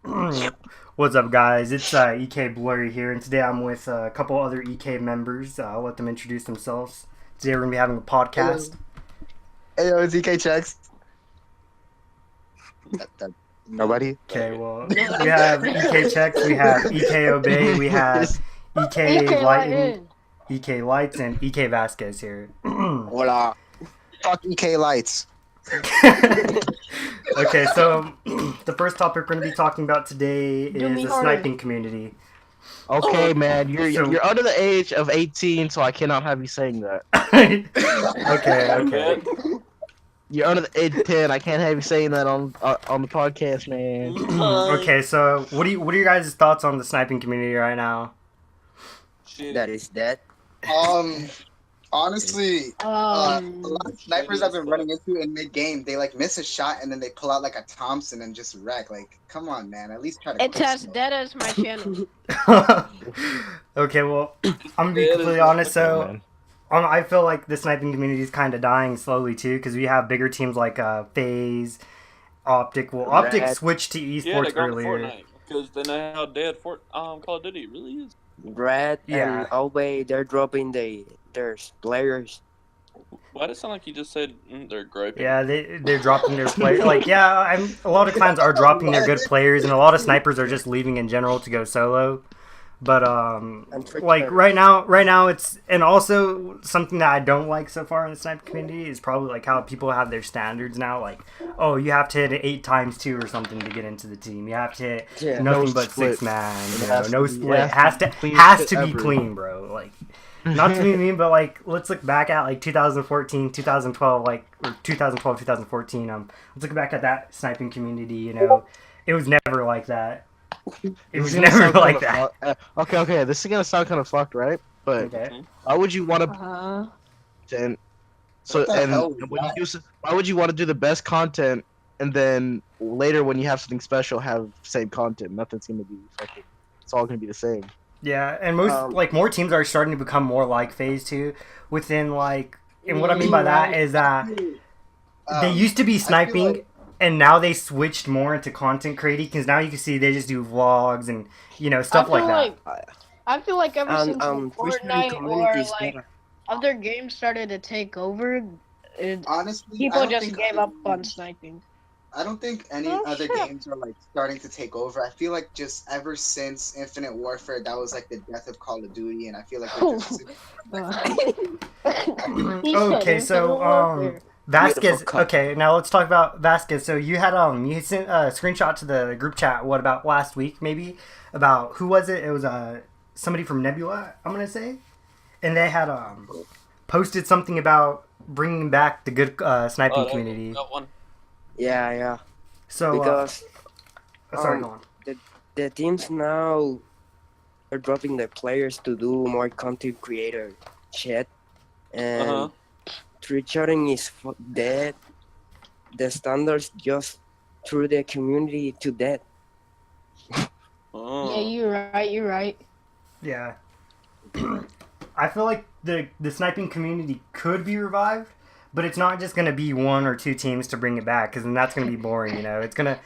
What's up, guys? It's EK Blurry here, and today I'm with a couple other EK members. I'll let them introduce themselves. Today we're going to be having a Hello. podcast. Hey, yo, it's EK Checks. Nobody? Okay, well, we have EK Checks, we have EK Obey, we have EK Lighten, EK Lights, and EK Vasquez here. Hola. Fuck EK Lights. Okay, so the first topic we're going to be talking about today Do me is the harder. sniping community. Okay, man, So- you're under the age of 18, so I cannot have you saying that. okay. You're under the age of 10. I can't have you saying that on the podcast, man. Okay, so what are your guys' thoughts on the sniping community right now? That is that. Honestly, a lot Um, of snipers I've been running into in mid game, they like miss a shot and then they pull out like a Thompson and just wreck. Like, come on, man. At least try to. it's quick as smoke. dead as my channel. Okay, well, I'm gonna be completely honest. So, I feel like the sniping community is kind of dying slowly too, because we have bigger teams like FaZe, Optic. Well, Optic Red. switched to Yeah, they esports got to earlier. Fortnite because they know how dead Call of Duty really is. Brad Yeah. and Obey, they're dropping their players. Why does it sound like you just said they're groping? Yeah, they're dropping their players. Like, yeah, a lot of clans are dropping their good players, and a lot of snipers are just leaving in general to go solo. But like right now it's, and also something that I don't like so far in the sniper community is probably like how people have their standards now. Like, oh, you have to hit it 8 times 2 or something to get into the team. You have to hit Yeah. nothing No but split. 6 man. It You has know, no to be- split. it Has to clean has shit to be ever. clean, bro. Like, not to be mean, but like let's look back at like 2014, 2012, like or 2012, 2014. Let's look back at that sniping community. You know, it was never like that. It This was is gonna never sound like kinda that. okay. This is gonna sound kind of fucked, right? But Okay. why would you want to? Uh, And so What the and hell was when you that? do, why would you want to do the best content and then later when you have something special have same content? Nothing's gonna be fucking. It's all gonna be the same. Yeah, and most like more teams are starting to become more like phase 2 within like, and what I mean by that is that they used to be sniping like- and now they switched more into content creating, because now you can see they just do vlogs and stuff like that. I feel like ever And since Christian Fortnite or communities like better. other games started to take over, Honestly, I people don't just think gave up on sniping. I don't think any Oh, other shit. games are like starting to take over. I feel like just ever since Infinite Warfare, that was like the death of Call of Duty, and I feel like they're just Okay, so Vasquez. Beautiful cut. Okay, now let's talk about Vasquez. So you had you had sent a screenshot to the group chat. What about last week? Maybe about who was it? It was somebody from Nebula. I'm gonna say, and they had posted something about bringing back the good sniping community. That one. Yeah. So Because sorry, um, go on. the teams now are dropping their players to do more content creator shit, and Uh-huh. tree-shooting is dead. The standards just threw the community to death. Oh. Yeah, you're right. Yeah, I feel like the sniping community could be revived, but it's not just gonna be 1 or 2 teams to bring it back, because then that's gonna be boring. It's gonna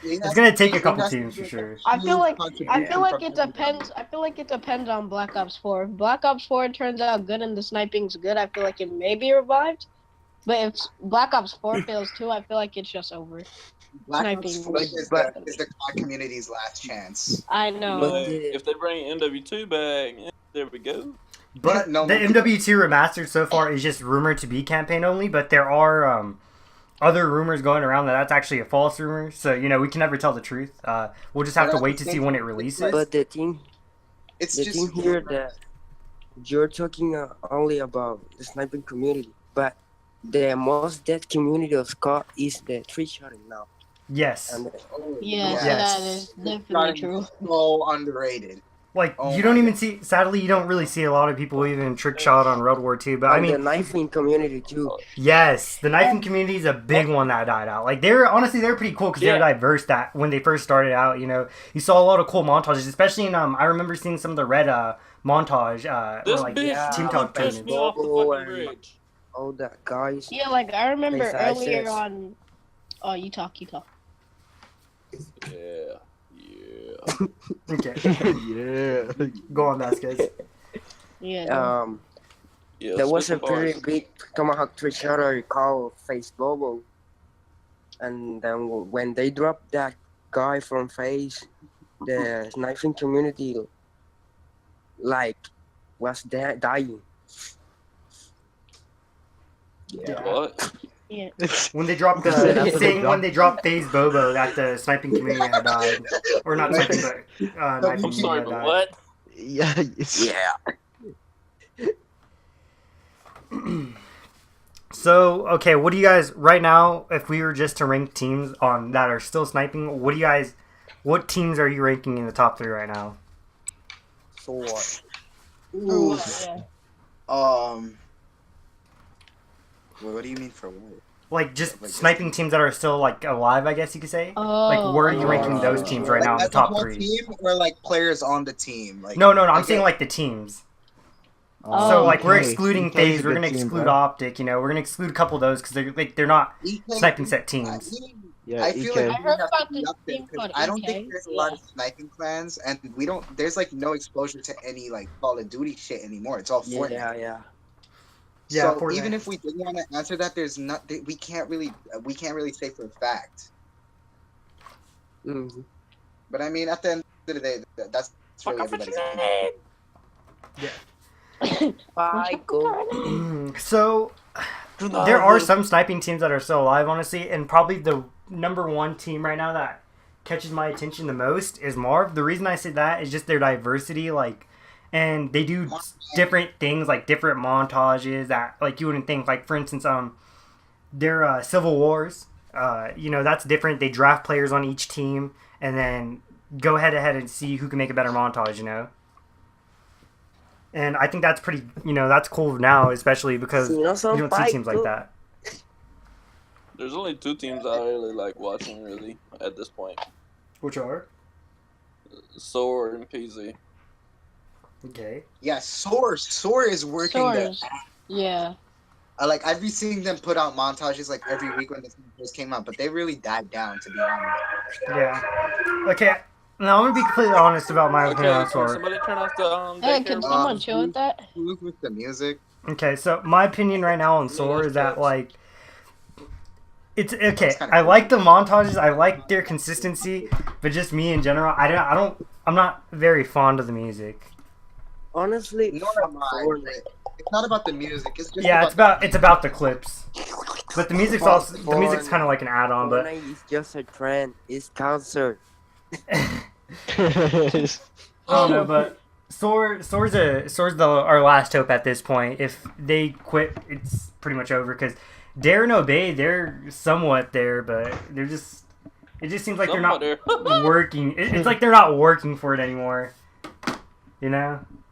take a couple teams for sure. I feel like it depends. I feel like it depends on Black Ops 4. If Black Ops 4 turns out good and the sniping's good, I feel like it may be revived. But if Black Ops 4 fails too, I feel like it's just over. Black Ops Sniping. 4 is the COD community's last chance. I know. But But if they bring MW2 back, there we go. But No, the no. MW2 remastered so far is just rumored to be campaign only, but there are other rumors going around that's actually a false rumor. So we can never tell the truth. We'll just have to wait to see when it releases. But the thing It's the just thing here that you're talking only about the sniping community, but the most dead community of COD is the tree shooting now. Yes, And Yes, Yes. that is definitely true. so underrated. like Oh you don't my even see. Sadly, you don't really see a lot of people even trick shot on World War II. But I and the mean, knifing community too. yes, the knifing community is a big one that died out. Like they're pretty cool because they're Yeah. diverse. That when they first started out, you saw a lot of cool montages, especially in I remember seeing some of the red montage. This or, like, bitch team really talk pissed me tournaments. off the Oh, fucking and- bridge. All that guys. Yeah, like I remember Besides earlier this. on. Oh, you talk. Yeah. Okay. Yeah. Go on, Vasquez. Yeah. Yeah, There was spit a the pretty bars. big Tomahawk Tree Shutter called Face Bobo. And then when they dropped that guy from Face, the sniping community like was dying. Yeah. What? Yeah. When they dropped He said after they when they dropped dropped- FaZe Bobo, that the sniping community had died, or not sniping, but knife I'm community sorry, had but died. what? Yeah. Yeah. So, okay, what do you guys right now? If we were just to rank teams on that are still sniping, what teams are you ranking in the top 3 right now? So what? For what? Oof. Yeah. What do you mean for what? Like just Like, sniping teams that are still like alive, I guess you could say. Oh. Like, where are you ranking those teams right now in the as a top whole 3? team or like players on the team? Like No, I'm like, saying like the teams. Oh, So like we're EK. excluding EK 's FaZe, a we're good gonna team, exclude bro. Optic. We're gonna exclude a couple of those because they're not EK sniping set teams. Yeah, I feel EK. like I heard we have about to be this up there team 'cause called I don't EK, think there's a lot yeah. of sniping clans, and we don't. There's like no exposure to any like Call of Duty shit anymore. It's all Fortnite. Yeah. Yeah, So Fortnite. even if we did want to answer that, there's not. We can't really say for a fact. Mm-hmm. But I mean, at the end of the day, that's really everybody's opinion. Bye, go. So there are some sniping teams that are still alive, honestly, and probably the number 1 team right now that catches my attention the most is Marv. The reason I say that is just their diversity, like, and they do different things, like different montages that like you wouldn't think. Like for instance, their Civil Wars, that's different. They draft players on each team and then go head to head and see who can make a better montage. And I think that's pretty, that's cool now, especially because you don't see teams like that. There's only 2 teams I really like watching, really, at this point. Which are? Soar and PZ. Okay. Yeah, Soar is working. Swords. Yeah. I've been seeing them put out montages like every week when this first came out, but they really died down, to be honest. Yeah. Okay. Now I'm gonna be completely honest about my opinion Okay, on can Soar. somebody turn off the Hey, daycare? can someone chill with that? Who's with the music? Okay, so my opinion right now on Soar is that like it's okay. It's kinda I cool. like the montages. I like their consistency, but just me in general, I'm not very fond of the music. Honestly, Nor am I. Fortnite. It's not about the music. It's just Yeah, it's about the clips. But the music's kind of like an add-on, but Fortnite is just a trend. It's cancer. I don't know, but Soar's our last hope at this point. If they quit, it's pretty much over because Dare and Obey, they're somewhat there, but it just seems like they're not working. It's like they're not working for it anymore.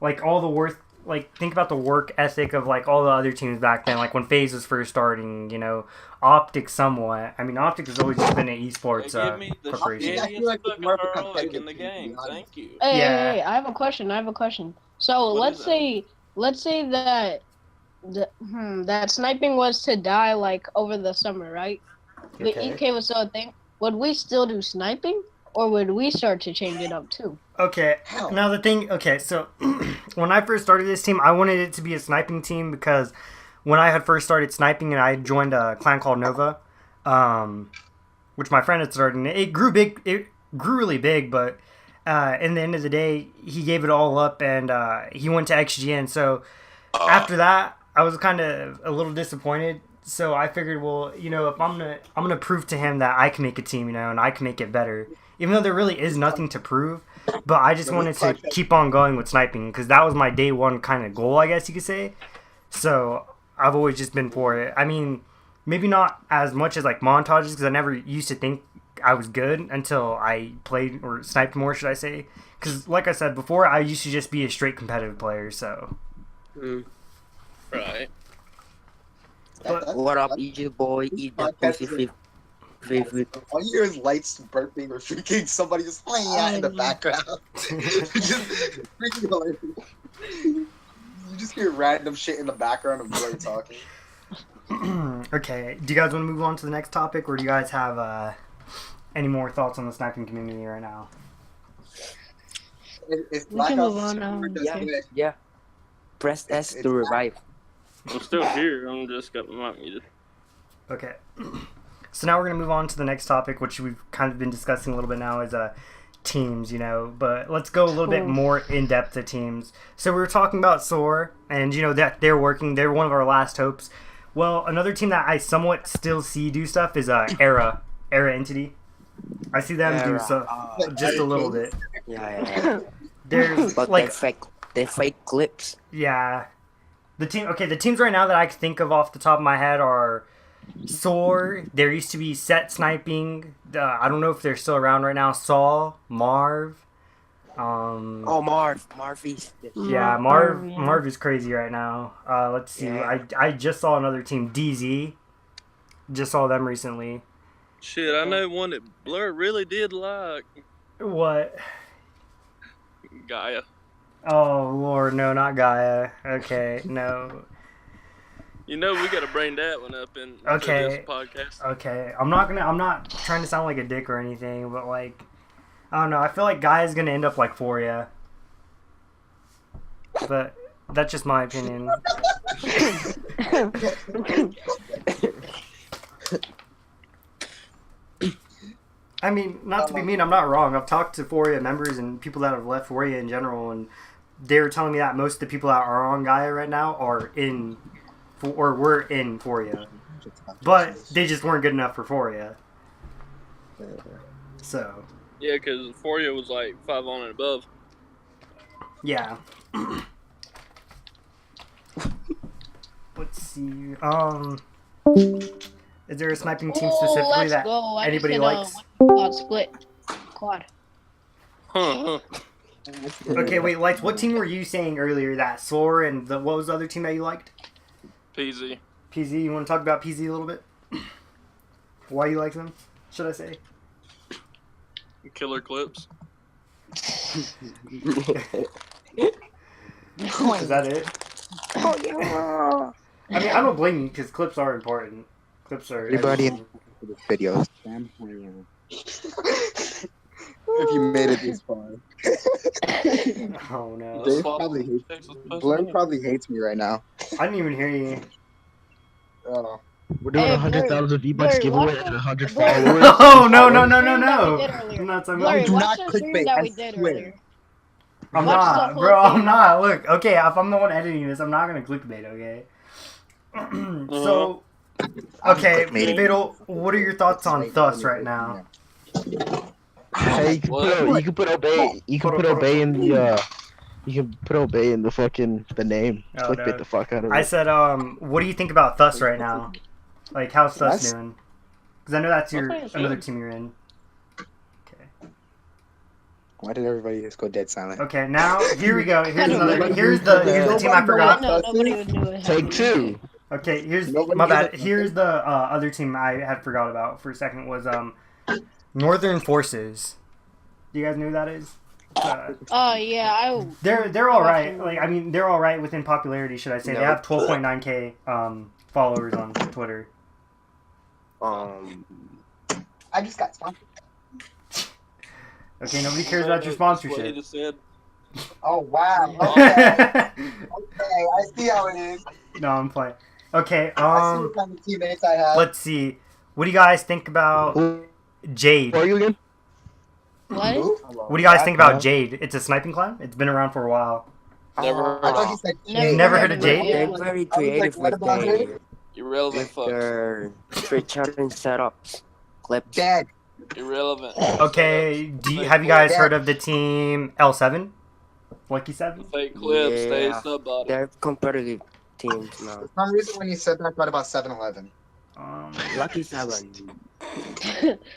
Like all the work. Like think about the work ethic of like all the other teams back then. Like when FaZe was first starting, Optic somewhat. I mean, Optic has always just been an esports Give me the corporation. I feel like it's more of a shittiest competitive in the team, to be game. honest. Thank you. Hey, Yeah. hey, I have a question. So What let's is say that that sniping was to die like over the summer, right? The Okay. EK was still a thing. Would we still do sniping, or would we start to change it up too? Okay, Hell. now the thing, so when I first started this team, I wanted it to be a sniping team because when I had first started sniping and I joined a clan called Nova, which my friend had started, and it grew really big, but in the end of the day, he gave it all up and he went to XGN, so after that, I was kind of a little disappointed. So I figured, well, if I'm gonna prove to him that I can make a team, and I can make it better, even though there really is nothing to prove. But I just wanted to keep on going with sniping because that was my day one kind of goal, I guess you could say. So I've always just been for it. I mean, maybe not as much as like montages because I never used to think I was good until I played or sniped more, should I say? Because like I said before, I used to just be a straight competitive player. So. Right. What up, Egypt boy? Eat that pussy favorite. All you hear is lights burping or freaking somebody just playing out in the background. Just freaking hilarious. You just hear random shit in the background of Joy talking. Okay, do you guys want to move on to the next topic, or do you guys have any more thoughts on the sniping community right now? It's We Black can move Ops on now. 4 just Okay. with- Yeah. Press S It's to revive. I'm still here. I'm just got my mic muted. Okay. So now we're gonna move on to the next topic, which we've kind of been discussing a little bit now, is teams, you know. But let's go a little bit more in depth to teams. So we were talking about SOAR, and you know that they're working. They're one of our last hopes. Well, another team that I somewhat still see do stuff is Era Entity. I see them do Era. stuff just a little bit. Yeah. There's But like they fake clips. yeah, the teams right now that I can think of off the top of my head are SOAR. There used to be Set Sniping. I don't know if they're still around right now. Saw, Marv. Oh, Marv is. Yeah, Marv is crazy right now. Let's see. Yeah. I just saw another team, DZ. Just saw them recently. Shit, I know one that Blur really did like. What? Gaia. Oh Lord, no, not Gaia. Okay, no. You know we gotta bring that one up in Okay. this podcast. Okay, I'm not trying to sound like a dick or anything, but like, I don't know. I feel like Gaia's gonna end up like Foria. But that's just my opinion. I mean, not to be mean, I'm not wrong. I've talked to Foria members and people that have left Foria in general, and they're telling me that most of the people that are on Gaia right now are in, or were in Foria. But they just weren't good enough for Foria. So. Yeah, because Foria was like 5 on and above. Yeah. Let's see. Is there a sniping team specifically that anybody likes? Split quad. Huh. Okay, wait, Lights, what team were you saying earlier that SOAR and what was the other team that you liked? PZ. PZ, you want to talk about PZ a little bit? Why you like them, should I say? Killer clips. Is that it? Oh yeah. I mean, I don't blame you because clips are important. Clips are Everybody everything. in this video, if you made it this far. Oh no. Dave probably hates Blur probably hates me right now. I didn't even hear you. Oh. We're doing Hey, 100,000 V-Bucks Blurry, giveaway watch and the- 100 Blurry. followers. Oh no no no no Stream that we no! did earlier. I'm not talking Blurry, about. do watch not the stream clickbait, that I we did swear. earlier. I'm Watch the not, whole bro. thing. I'm not. Look, okay. If I'm the one editing this, I'm not gonna clickbait. Okay. So, okay, clickbaiting. Fatal. What are your thoughts on Thus right now? Hey, you can put obey. You can put obey in the. You can put obey in the fucking name. Oh, Clickbait no. the fuck out of I it. said, what do you think about Thus right now? Like, how's Thus Thus? doing? Because I know that's your Okay, it's another good. team you're in. Okay. Why did everybody just go dead silent? Okay. Now here we go. Here's don't another. know. Here's the team I I forgot. know nobody would do it. Take 2. Okay, here's Nobody my gives bad. a- Here's the other team I had forgot about for a second was Northern Forces. Do you guys know who that is? Oh yeah, They're all right. Like I mean, they're all right within popularity. Should I say? They No. have 12.9k followers on Twitter. I just got sponsored. Okay, nobody cares about your That's what he sponsorship. just said. Oh wow. Okay. Okay, I see how it is. No, I'm playing. Okay, I see what kind of teammates I have. let's see. What do you guys think about Who Jade? are you again? what? Who? What do you guys think about Jade? It's a sniping clan. It's been around for a while. Never heard I thought of he said You've never heard of Jade? They're very creative what with about their it? irrelevant fucks. street challenge setups. Clips. Dead. Irrelevant. Okay, have you guys heard of the team L7? Lucky 7? Fake clips, stay Yeah. sub body. They're competitive teams now. For some reason, when you said that, I thought about 7-Eleven. Lucky 7.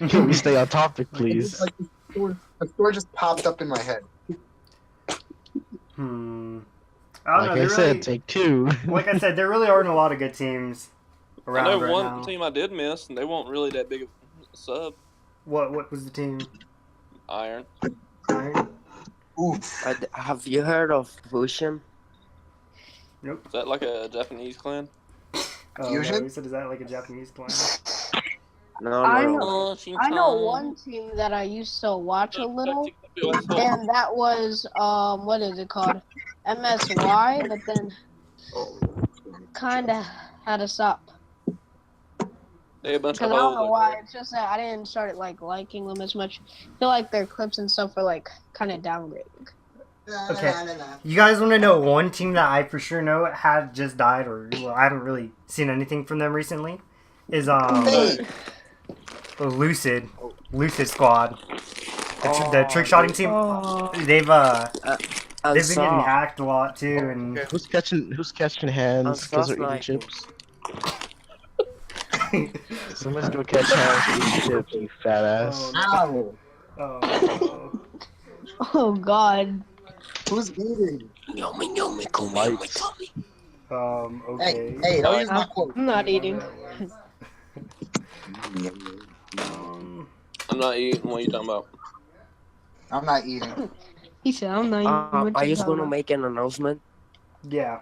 Can we stay on topic, please? Like, the store just popped up in my head. I don't Like know. I There said, really, take 2. like I said, there really aren't a lot of good teams I around know right one now. team I did miss, and they weren't really that big of a sub. What was the team? Iron. Iron? Oof. Have you heard of Fusion? Is that like a Japanese clan? Oh, Fusion? no, he said, is that like a Japanese clan? No, I no. know. I know one team that I used to watch a little. and that was what is it called? MSY, but then kind of had to stop. They a bunch Because of I don't know hoes. why. It's just that I didn't start like liking them as much. I feel like their clips and stuff are like kind of downgrading. Okay. You guys want to know one team that I for sure know had just died, or well, I haven't really seen anything from them recently? Is Lucid Squad, the trick shotting team. Oh. They've been getting saw. hacked a lot too, and Okay, who's catching hands because they're eating chips? Someone's gonna catch hands with eating chips, you fat ass. Ow! oh, Oh God. Who's eating? Lights. okay. Hey, don't use my quote. I'm not eating. I'm not eating. What are you talking about? I'm not eating. He said, "I'm not eating." What I you just want to talking make an announcement. Yeah.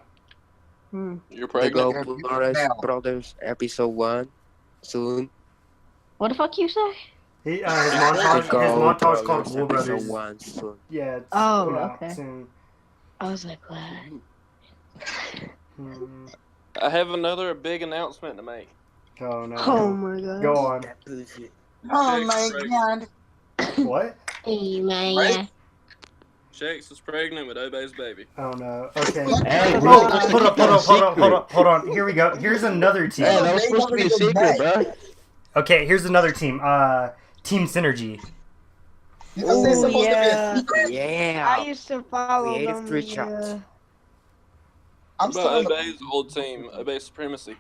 about? You're The Go pregnant? Brothers episode 1 soon. What the fuck you say? His The montage Go called Brothers Cool Brothers. episode 1 soon. Yeah. It's Oh, coming out okay. soon. I was like, what? Hmm. I have another big announcement to make. Oh no. Oh my God. Go on. Oh Shakes my is pregnant. god. What? Hey man. Right? Shakes is pregnant with Obey's baby. Oh no. Okay. Hey, Oh, bro, hold that's up, keep that a secret. hold on. Here we go. Here's another team. Hey, that was supposed to be a secret, bro. Okay, here's another team. Team Synergy. You just say it's Oh, supposed yeah. to be a secret. Yeah. I used to follow Creative them. three shots. Yeah. I'm What still about on the. Obey's old team, Obey Supremacy?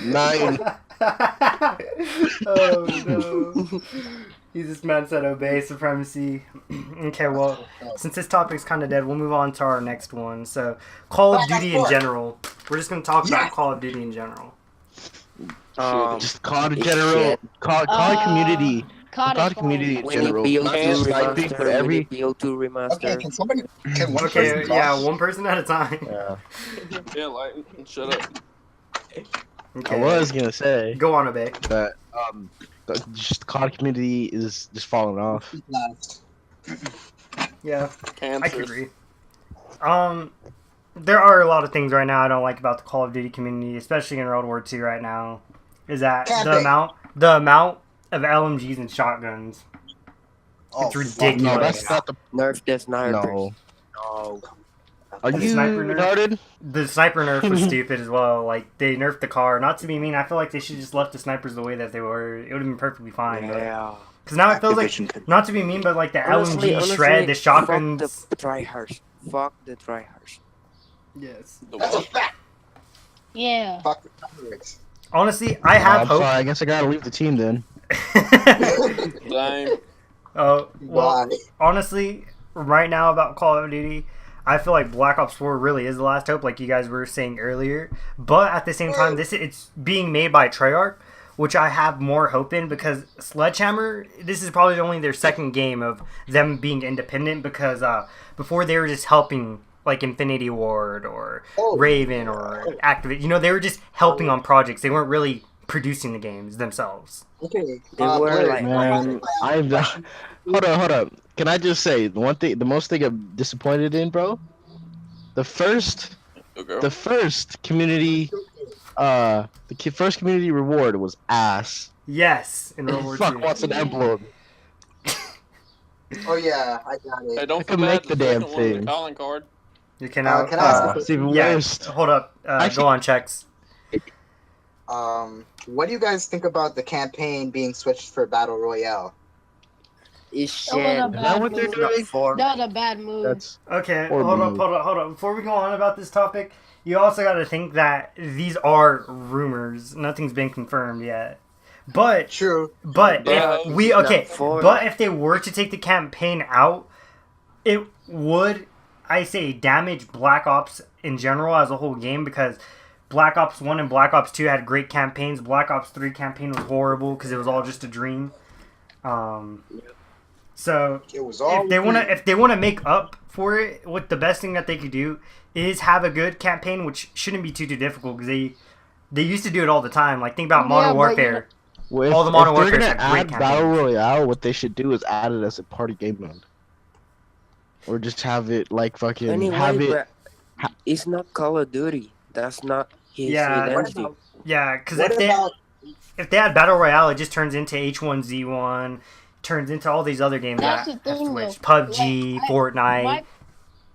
Nine. Oh no. This man said obey supremacy. Okay, well, since this topic's kind of dead, we'll move on to our next one. So, Call of Duty in general. We're just going to talk about Call of Duty in general. Just COD in it's general. shit. COD community. COD COD is community in We need general. BO2 Not just sniping, but remaster. We every. need BO2 remaster. Okay, can one Okay, person yeah, talk? one person at a time. Yeah. Yeah, like, shut up. Okay. I was gonna say Go on, obey. that just COD community is just falling off. Yeah, I could Cancer. agree. There are a lot of things right now I don't like about the Call of Duty community, especially in World War II right now. Is that the amount of LMGs and shotguns? It's ridiculous. No, that's not the. Nerf the snipers. No. No. Are The you sniper nerf? retarded? The sniper nerf was stupid as well. Like, they nerfed the car. Not to be mean, I feel like they should just left the snipers the way that they were. It would have been perfectly fine. Yeah. Because now it feels like, not to be mean, but like the LMG shred, the shotguns. Fuck the tryhards. Fuck the tryhards. Yes. The That's a what? fact. Yeah. Fuck the Pirates. Honestly, I have I'm hope. sorry. I guess I gotta leave the team then. Same. Oh, well, Why? honestly, right now about Call of Duty, I feel like Black Ops 4 really is the last hope, like you guys were saying earlier. But at the same time, it's being made by Treyarch, which I have more hope in because Sledgehammer, this is probably only their second game of them being independent because before they were just helping like Infinity Ward or Raven or Activate. You know, they were just helping on projects. They weren't really producing the games themselves. Okay. They were Blair, like- Man, I'm not. Hold up. Can I just say the most thing I'm disappointed in, bro? The first community, first community reward was ass. Yes, in World War Fuck II. wants an emblem. Oh yeah, I got Hey, it. don't I can forget make the the damn second one, the thing. calling card. You cannot. Can I ask It's even yeah, worse. hold up. Actually- Go on, checks. What do you guys think about the campaign being switched for Battle Royale? It's That was shit. a Is that bad what they're move. doing? For That was a bad move. That's Okay, Horrible hold move. up. Before we go on about this topic, you also got to think that these are rumors. Nothing's been confirmed yet. But True. But Yeah, if we it's okay, not for- but if they were to take the campaign out, it would, I say, damage Black Ops in general as a whole game because Black Ops 1 and Black Ops 2 had great campaigns. Black Ops 3 campaign was horrible because it was all just a dream. So It was all. if they wanna make up for it, what the best thing that they could do is have a good campaign, which shouldn't be too difficult because they used to do it all the time. Like think about Modern Yeah, but Warfare. Well, All the if Modern they're Warfare gonna had great add Battle campaigns. Royale, what they should do is add it as a party game mode. Or just have it like fucking Anyway, have it. but it's not Call of Duty. That's not his Yeah. What identity. about Yeah, because what about if they had Battle Royale, it just turns into H1Z1, turns into all these other games That's that the have thing, switched. though. PUBG, Like, Fortnite.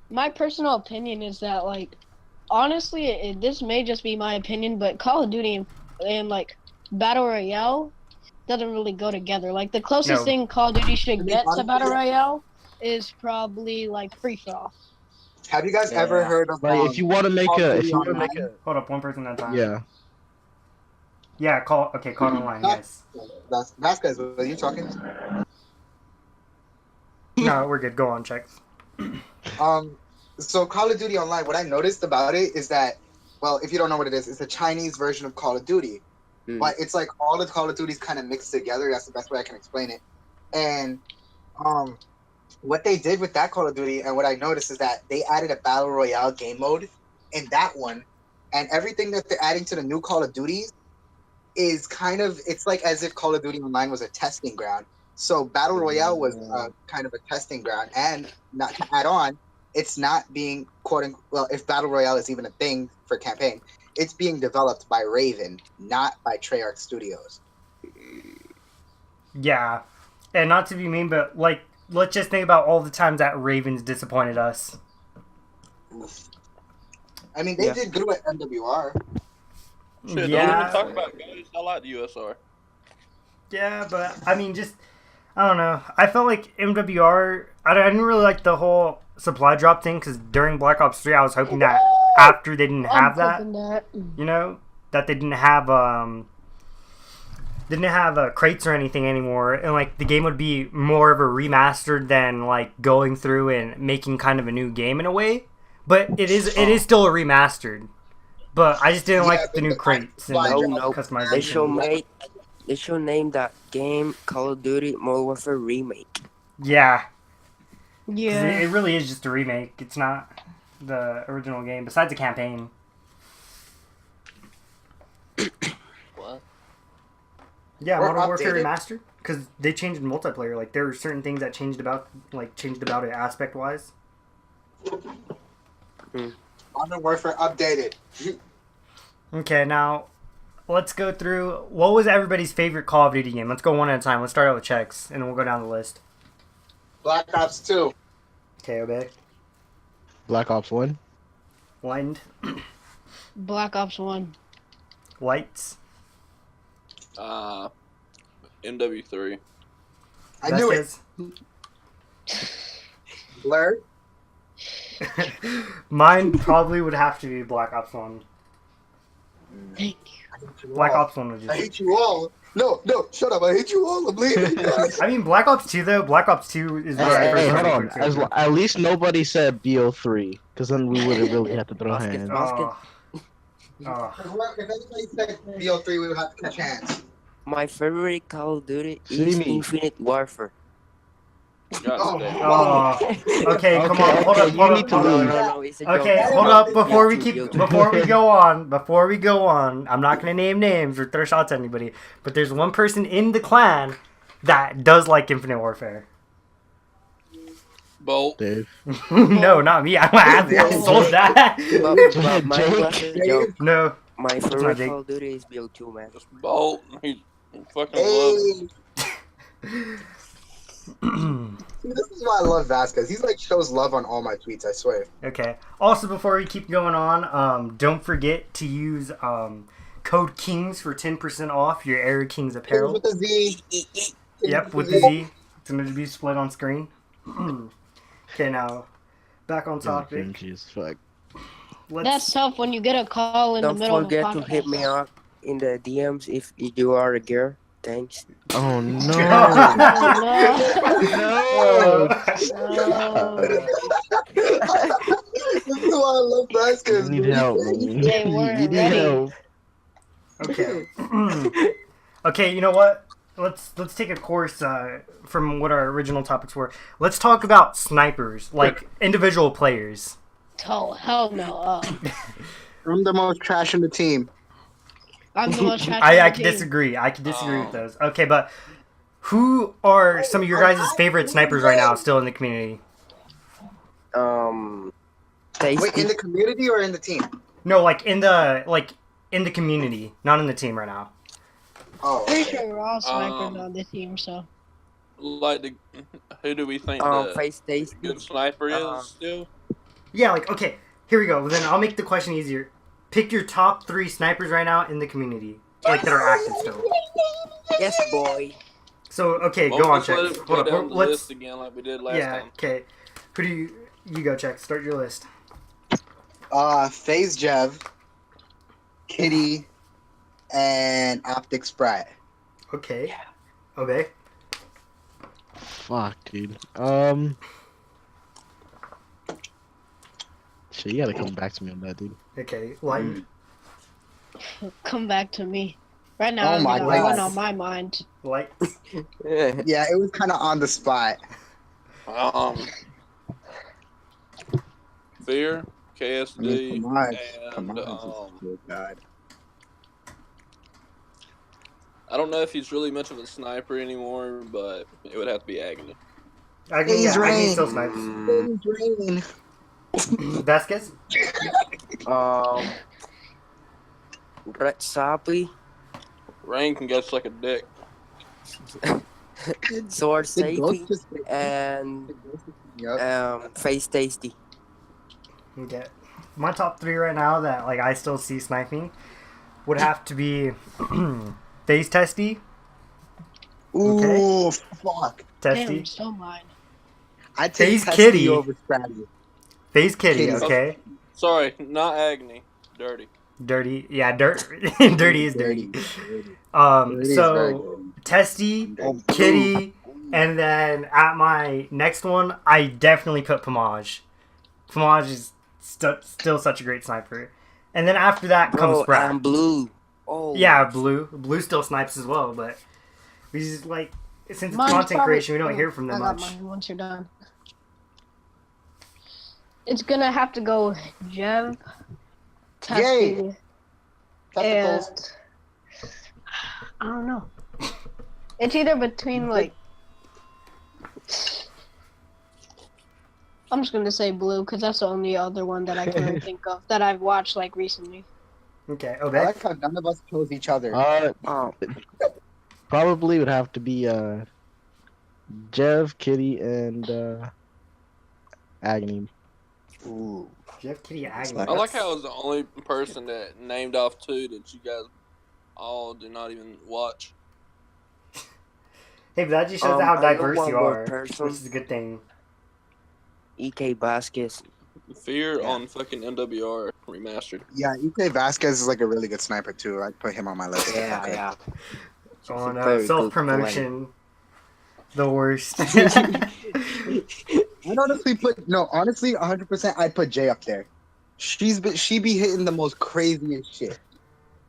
my personal opinion is that, like, honestly, this may just be my opinion, but Call of Duty and like Battle Royale doesn't really go together. Like, the closest No. thing Call of Duty should be get to honest Battle with you, Royale is probably like free for all. have you guys ever Yeah. heard of Like if you want to make Call of a, if Duty you want to make Online? a, Hold up, one person at a time. yeah. Yeah, call it online, yes. That's Vasquez, were you talking? No, we're good. Go on, checks. So Call of Duty Online, what I noticed about it is that, well, if you don't know what it is, it's a Chinese version of Call of Duty. Mm. But it's like all the Call of Duties kind of mixed together. That's the best way I can explain it. And what they did with that Call of Duty, and what I noticed is that they added a Battle Royale game mode in that one. And everything that they're adding to the new Call of Duties is kind of, it's like as if Call of Duty Online was a testing ground. So Battle Royale was kind of a testing ground. And not to add on, it's not being well, if Battle Royale is even a thing for campaign, it's being developed by Raven, not by Treyarch Studios. Yeah. And not to be mean, but like, let's just think about all the times that Ravens disappointed us. I mean, they Yeah. did good with MWR. Shit, don't Yeah. even talk about guys. I like the USR. Yeah, but I mean, just I don't know. I felt like MWR. I didn't really like the whole supply drop thing because during Black Ops 3, I was hoping that after they didn't have that, you know, that they didn't have crates or anything anymore, and like the game would be more of a remastered than like going through and making kind of a new game in a way. But it is still a remastered. But I just didn't Yeah, like but the new the crates and No, customization. they should name that game Call of Duty Modern Warfare Remake. Yeah. 'Cause Yeah. it really is just a remake. It's not the original game, besides the campaign. What? Yeah, Or Modern Warfare updated. Remastered, because they changed in multiplayer. Like there were certain things that changed about it aspect wise. Modern Warfare updated. Okay, now let's go through what was everybody's favorite Call of Duty game. Let's go one at a time. Let's start out with checks, and then we'll go down the list. Black Ops 2. Okay, obey. Black Ops 1. Blind. Black Ops 1. Lights. MW3. I knew it. Blur. Mine probably would have to be Black Ops 1. Thank Black Ops 1 would I just... hate you all. No, shut up. I hate you all. I'm leaving. I mean, Black Ops 2, though. Black Ops 2 is... Hey, hold on. At least nobody said BO3, because then we would have really had to throw hands. Oh. Oh. If anybody said BO3, we would have to catch hands. My favorite Call of Duty See is me. Infinite Warfare. God Oh. damn. Oh. Okay, come on. Hold up. you Hold need up. to Hold leave. up. No, it's a joke. Okay, hold up. Before we go on, I'm not gonna name names or throw shots at anybody, but there's one person in the clan that does like Infinite Warfare. Bolt. Dave. No, not me. I don't have it. I sold that. But mine was a joke. No. My not favorite Jake. Call of Duty is BO2, man. Just Bolt. He fucking loves Hey. See, this is why I love Vasquez. He's like shows love on all my tweets, I swear. Okay. Also, before we keep going on, don't forget to use code Kingz for 10% off your Air Kingz apparel. With the Z. Yep, with the Z. It's going to be split on screen. Okay, now back on topic. Cringy as fuck. That's tough when you get a call in Don't the middle of a forget to hit podcast. me up in the DMs if you are a girl. Thanks. Oh no. Oh, Oh. This is why I love Vasquez. You need help, man. They weren't You need ready. help. Okay. Okay, you know what? Let's take a course from what our original topics were. Let's talk about snipers, like individual players. Oh, hell no. I'm the most trash in the team. I'm the most trash. I on the can team. disagree. I can disagree with those. Okay, but who are some of your guys' favorite snipers right now still in the community? Tasty. Wait, in the community or in the team? No, like in the community, not in the team right now. Oh, Pretty okay. sure we're all snipers on the team, so. Like, who do we think Face the Tasty. good sniper is still? Yeah, like okay, here we go. Then I'll make the question easier. Pick your top 3 snipers right now in the community, like that are active still. Yes, boy. So okay, Well, go on, let's check. let it Hold go down up, the let's. list again like we did last Yeah, time. okay. Who do you go check? Start your list. FaZe Jev, Kitty, and Optic Sprat. Okay. Obey. Fuck, dude. Shit, you gotta come back to me on that, dude. Okay. Light. Come back to me. Right now, Oh I'm my the God. one on my mind. Light. Yeah, it was kind of on the spot. Fear, I KSD, mean, come on. and Come on. Oh, God. I don't know if he's really much of a sniper anymore, but it would have to be Agony. Agni, Haze yeah, Agni Rain. still snipes. Rain. Vasquez. Red Sappy. Rain can get like a dick. Sword Did Ghost Safety. just- And Yep. Face Tasty. Okay. My top 3 right now that like I still see sniping would have to be FaZe Testy. Ooh, fuck. Testy. Damn, still mine. I take FaZe Testy Kitty. over Spratty. FaZe Kitty, Kitty. okay. Sorry, not Agony. Dirty. Dirty. Yeah, dirty is dirty. Dirty is very So good. Testy, Kitty, and then at my next one, I definitely put Pomage. Pomage is still such a great sniper. And then after that comes Sprat. And Blue. Oh. Yeah, Blue. Blue still snipes as well, but we just like since it's Mine's content probably- creation, we don't hear from them I got much. mine once you're done. It's gonna have to go Jev, Testy, Testicles. and I don't know. It's either between like I'm just gonna say Blue because that's the only other one that I can really think of that I've watched like recently. Okay, I Obey. like how none of us chose each other. Oh. Probably would have to be Jev, Kitty, and Agony. Ooh. Jeff Kitty Agni. I like how I was the only person that named off 2 that you guys all do not even watch. Hey, but that just shows how I know diverse one you more are, person. which is a good thing. EK Vasquez. Fear Yeah. on fucking MWR remastered. Yeah, EK Vasquez is like a really good sniper too. I'd put him on my list. Yeah, Okay. yeah. Oh no, Very good self-promotion. The worst. I'd honestly put honestly, 100%. I'd put Jay up there. She be hitting the most craziest shit.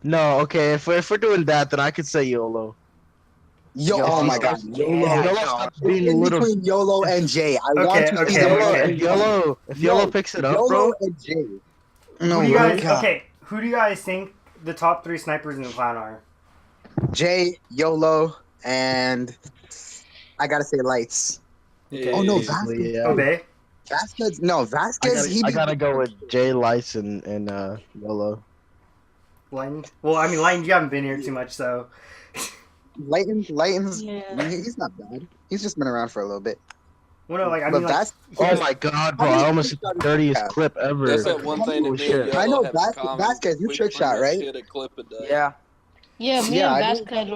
No, okay. If we're doing that, then I could say YOLO. Oh my God, Yeah. YOLO stops being a In little. between YOLO and Jay, I want to see okay, them. okay. If YOLO picks it up, YOLO bro. and Jay. Who do you guys? Okay, who do you guys think the top 3 snipers in the clan are? Jay, YOLO, and I gotta say Lights. Okay. Oh no, Yeah. Vasquez. Yeah. Obey. Vasquez. No, Vasquez. I gotta go with Jay, Lights, and YOLO. Lighten. Well, I mean, Lighten, you haven't been here too much, so. Layton's. Yeah. He's not bad. He's just been around for a little bit. Well, no, like I But mean, like. Vas- Oh my god, bro! I almost hit the dirtiest clip ever. That's that one thing that Holy me shit. and Yellow I know have in common. Vasquez, you We trick pretty shot, much right? hit a clip a day. Yeah. Yeah, me Yeah, I and know- Vasquez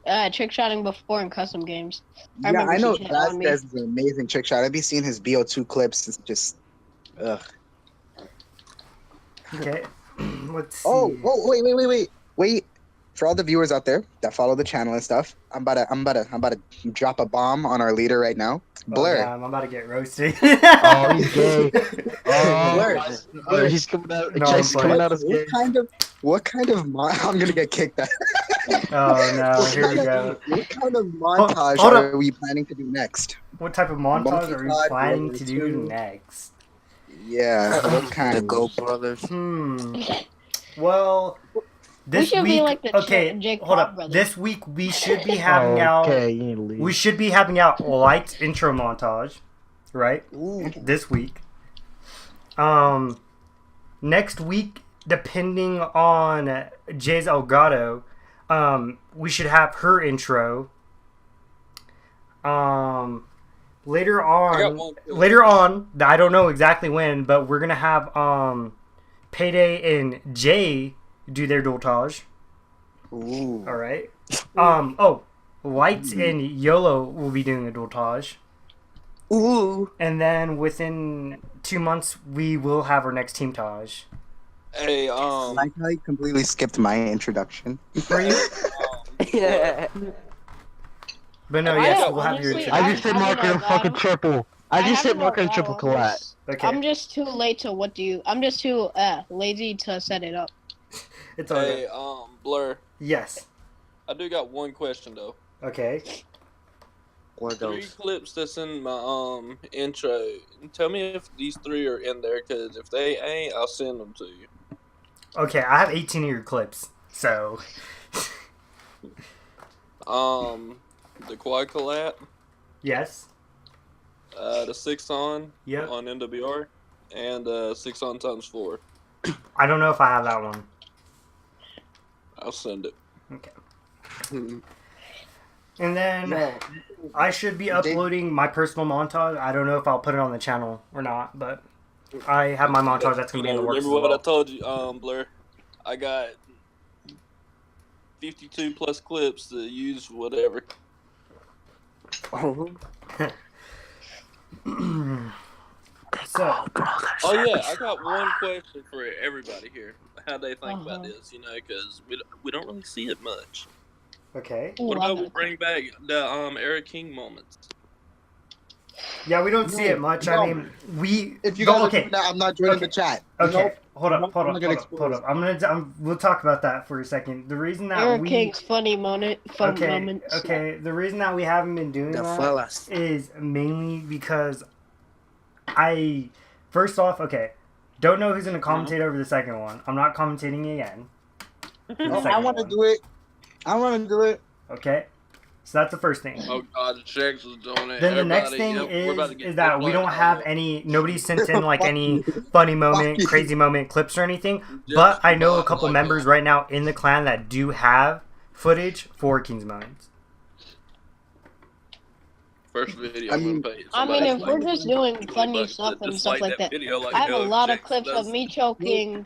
were trick shotting before in custom games. I Yeah, remember I know he hit on me. Vasquez is an amazing trick shot. I've been seeing his BO2 clips. It's just, ugh. Okay. Let's see. Wait. For all the viewers out there that follow the channel and stuff, I'm about to drop a bomb on our leader right now. Blur. Oh, damn, I'm about to get roasted. Oh, he's gay. Blur. He's coming out. No, Jake's I'm coming playing. out as gay. What kind of I'm gonna get kicked out. Oh no, here we go. What kind of montage hold are we planning to do next? What type of montage are we Montage, planning level to do 2. next? Yeah, what The kind? Go Brothers. Well, This should be week, like the okay, Jake hold Paul up. brothers. This week we should be having out. Okay, you need to leave. We should be having out Light's intro montage, right? Ooh. This week. Next week, depending on Jay's Elgato, we should have her intro. Later on, I don't know exactly when, but we're gonna have Payday and Jay do their dualtage. Ooh. All right. Lights and YOLO will be doing a dualtage. Ooh. And then within 2 months, we will have our next team taj. Hey, Like how you completely skipped my introduction. For you? Yeah. But no, I yes, don't- we'll have your honestly, intro. I just said I marker don't and know, fucking God. triple. I just said haven't marker and know triple God, collat. Okay. I'm just too late to I'm just too lazy to set it up. It's all hey, good. Blur. Yes. I do got one question though. Okay. What are 3 those? clips that's in my intro. Tell me if these 3 are in there, cause if they ain't, I'll send them to you. Okay, I have 18 of your clips, so. The quad collat, Yes. the 6 on Yep. on NWR, and 6 on ×4. I don't know if I have that one. I'll send it. Okay. Hmm. And then No, I should be uploading my personal montage. I don't know if I'll put it on the channel or not, but I have my montage that's going to be in the works as Remember what I well. told you, Blur? I got 52 plus clips to use whatever. Oh. So, Oh yeah, I got one question for everybody here. How they think about this, because we don't really see it much. okay. Ooh, What I about got we a bring back the Eric King moments? Yeah, we don't see it much. no. I mean, we. if you guys are okay. doing that, I'm not joining the chat. You know? Okay, hold up. I'm gonna get exposed. We'll talk about that for a second. The reason that Eric King's funny moments. Okay. The reason that we haven't been doing The that fellas. is mainly because first off, okay, don't know who's gonna commentate over the second one. I'm not commentating again. No, I want to do it. I want to do it. Okay, so that's the first thing. Oh God, the checks is doing it. Then the next Everybody- thing we're about to get is that we don't have nobody sent in like any funny moment, crazy moment clips or anything. But I know a couple members right now in the clan that do have footage for King's moments. First video. I mean, if we're just doing funny stuff and stuff like that, I have a lot of clips of me choking.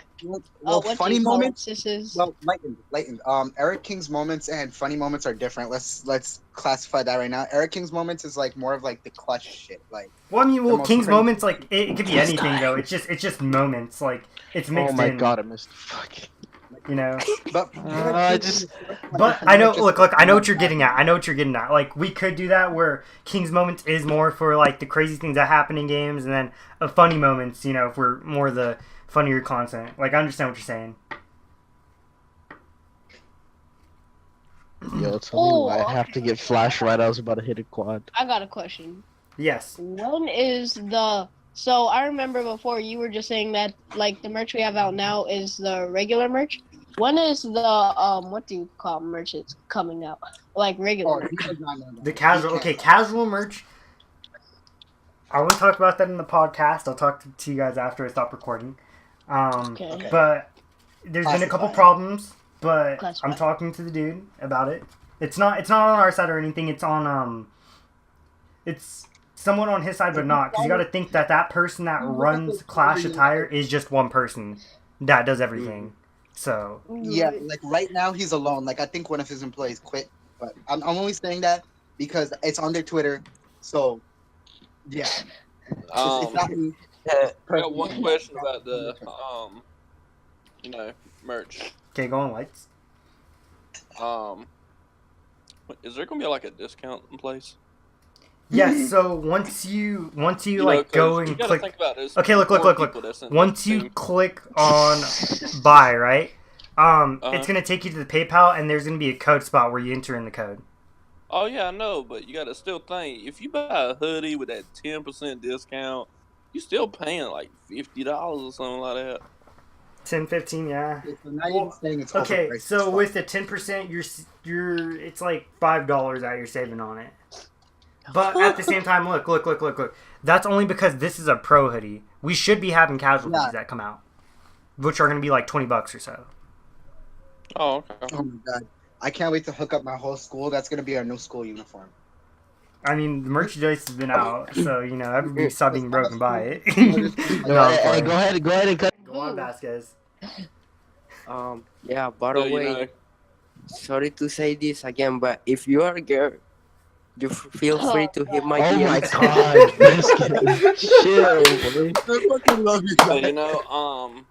Well, funny moments. This is Well, lighten. Eric King's moments and funny moments are different. Let's classify that right now. Eric King's moments is like more of like the clutch shit. Like, Well, I mean, the most King's crazy- moments like it could be anything though. It's just moments. Like it's mixed Oh my in. god, I missed the fucking. You know. but I just. But I know. Look. I know what you're getting at. Like we could do that where King's moments is more for like the crazy things that happen in games, and then a funny moments, for more the funnier content. Like I understand what you're saying. Yo, tell me why I have to get flash right. I was about to hit a quad. I got a question. Yes. When is the so I remember before you were just saying that like the merch we have out now is the regular merch. When is the what do you call merch it's coming out? Like regular merch. The casual. Okay, casual merch. I won't talk about that in the podcast. I'll talk to you guys after I stop recording. Okay. But there's been a couple Classified. problems. But Classified. I'm talking to the dude about it. It's not on our side or anything. It's on it's somewhat on his side, but not because you got to think that person that runs Clash Attire is just one person that does everything. So Yeah, like right now he's alone. Like I think one of his employees quit, but I'm only saying that because it's on their Twitter. So yeah, it's not me. I got one question about the merch. okay, go on, Lights. Is there gonna be like a discount in place? Yes. So once you like 'cause go you and gotta click. think about this. Okay, look. More people that's in Once the you team. click on buy, right? It's gonna take you to the PayPal, and there's gonna be a code spot where you enter in the code. Oh yeah, I know, but you gotta still think if you buy a hoodie with that 10% discount, you still paying like $50 or something like that. 10, 15, yeah. So now you're saying it's Okay, overpriced. so with the 10%, you're it's like $5 that you're saving on it. But at the same time, look. That's only because this is a pro hoodie. We should be having casual hoodies that come out, which are going to be like $20 or so. Oh, okay. Oh my god. I can't wait to hook up my whole school. That's gonna be our new school uniform. I mean, the merchandise has been out, so you know everybody's stop being broken by it. No, I'm hey, playing. go ahead and cut. Go on, Vasquez. Yeah, by the way, sorry to say this again, but if you are a girl, you feel free to hit my Oh DMs. my god, chill, boy. I fucking love you So, guys. you know,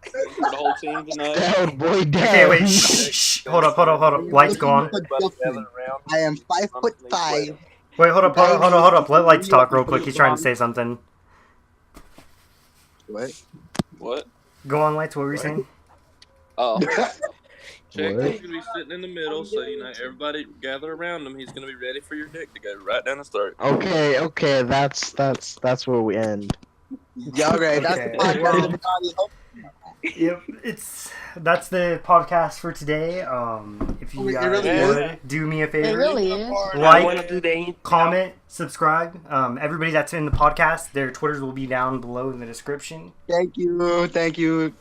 for the whole team tonight. Down, boy, down. Okay, wait. Shh. Hold up. Lights go on. I am 5'5". Wait, hold up. Let Lights talk real quick. He's trying to say something. What? Go on, Lights. What were you saying? Oh. Check What? is gonna be sitting in the middle, so you know everybody gather around him. He's gonna be ready for your dick to go right down his throat. Okay, that's where we end. Y'all right. That's the Okay, well- podcast. Yep, that's the podcast for today. If you It guys really would do me a It favor, really is. I want to like, do the comment, subscribe. Everybody that's in the podcast, their Twitters will be down below in the description. Thank you. Adios.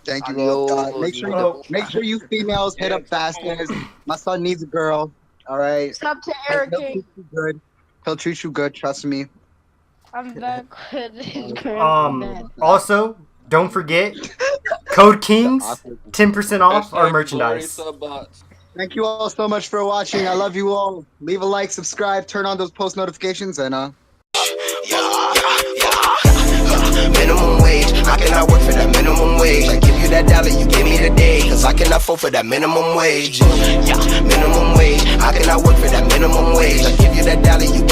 Make sure you females hit up Vasquez. My son needs a girl. All right. Stop to Eric He'll King. treat you good. He'll treat you good. Trust me. I'm back with his girl. Also, don't forget code Kingz, 10% off our Hashtag merchandise. Glory Subbots. Thank you all so much for watching. I love you all. Leave a like, subscribe, turn on those post notifications, and minimum wage. I cannot work for that minimum wage. I give you that dollar, you give me the day. Cause I cannot afford for that minimum wage. Yeah, minimum wage. I cannot work for that minimum wage. I give you that dollar, you